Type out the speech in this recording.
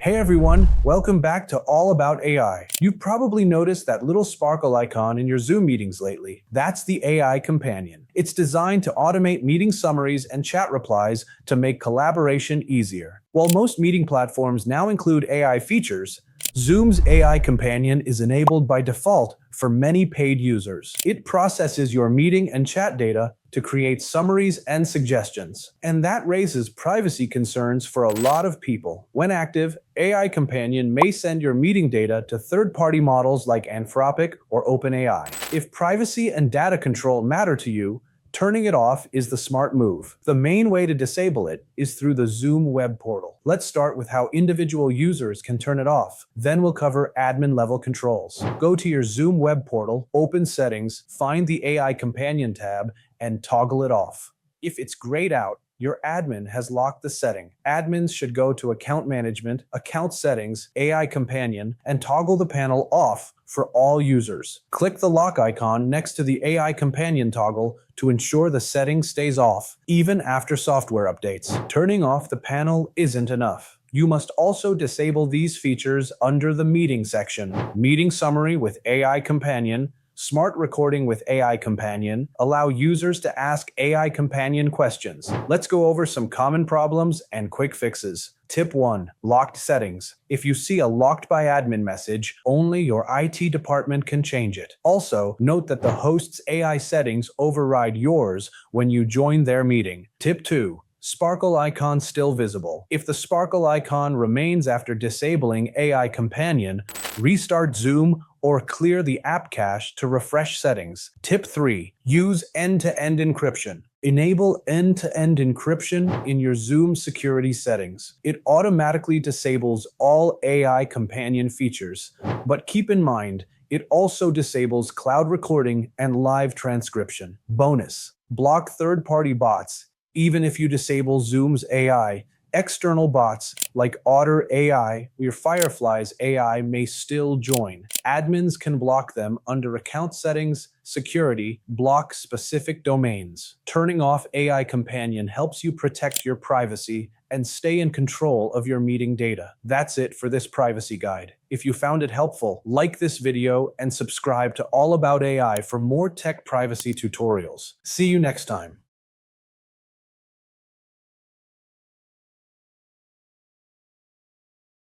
Hey everyone, welcome back to All About AI. You've probably noticed that little sparkle icon in your Zoom meetings lately. That's the AI companion. It's designed to automate meeting summaries and chat replies to make collaboration easier. While most meeting platforms now include AI features, Zoom's AI companion is enabled by default for many paid users. It processes your meeting and chat data to create summaries and suggestions. And that raises privacy concerns for a lot of people. When active, AI Companion may send your meeting data to third-party models like Anthropic or OpenAI. If privacy and data control matter to you, turning it off is the smart move. The main way to disable it is through the Zoom web portal. Let's start with how individual users can turn it off. Then we'll cover admin-level controls. Go to your Zoom web portal, open Settings, find the AI Companion tab, and toggle it off. If it's grayed out, your admin has locked the setting. Admins should go to Account Management, Account Settings, AI Companion, and toggle the panel off for all users. Click the lock icon next to the AI Companion toggle to ensure the setting stays off, even after software updates. Turning off the panel isn't enough. You must also disable these features under the Meeting section. Meeting Summary with AI Companion, Smart Recording with AI Companion allow users to ask AI Companion questions. Let's go over some common problems and quick fixes. Tip 1. Locked settings. If you see a locked by admin message, only your IT department can change it. Also, note that the host's AI settings override yours when you join their meeting. Tip 2. Sparkle icon still visible. If the sparkle icon remains after disabling AI Companion, restart Zoom or clear the app cache to refresh settings. Tip 3. Use end-to-end encryption. Enable end-to-end encryption in your Zoom security settings. It automatically disables all AI Companion features, but keep in mind, it also disables cloud recording and live transcription. Bonus: block third-party bots. Even if you disable Zoom's AI, external bots like Otter.ai or Fireflies.ai may still join. Admins can block them under Account Settings, Security, block specific domains. Turning off AI Companion helps you protect your privacy and stay in control of your meeting data. That's it for this privacy guide. If you found it helpful, like this video and subscribe to All About AI for more tech privacy tutorials. See you next time.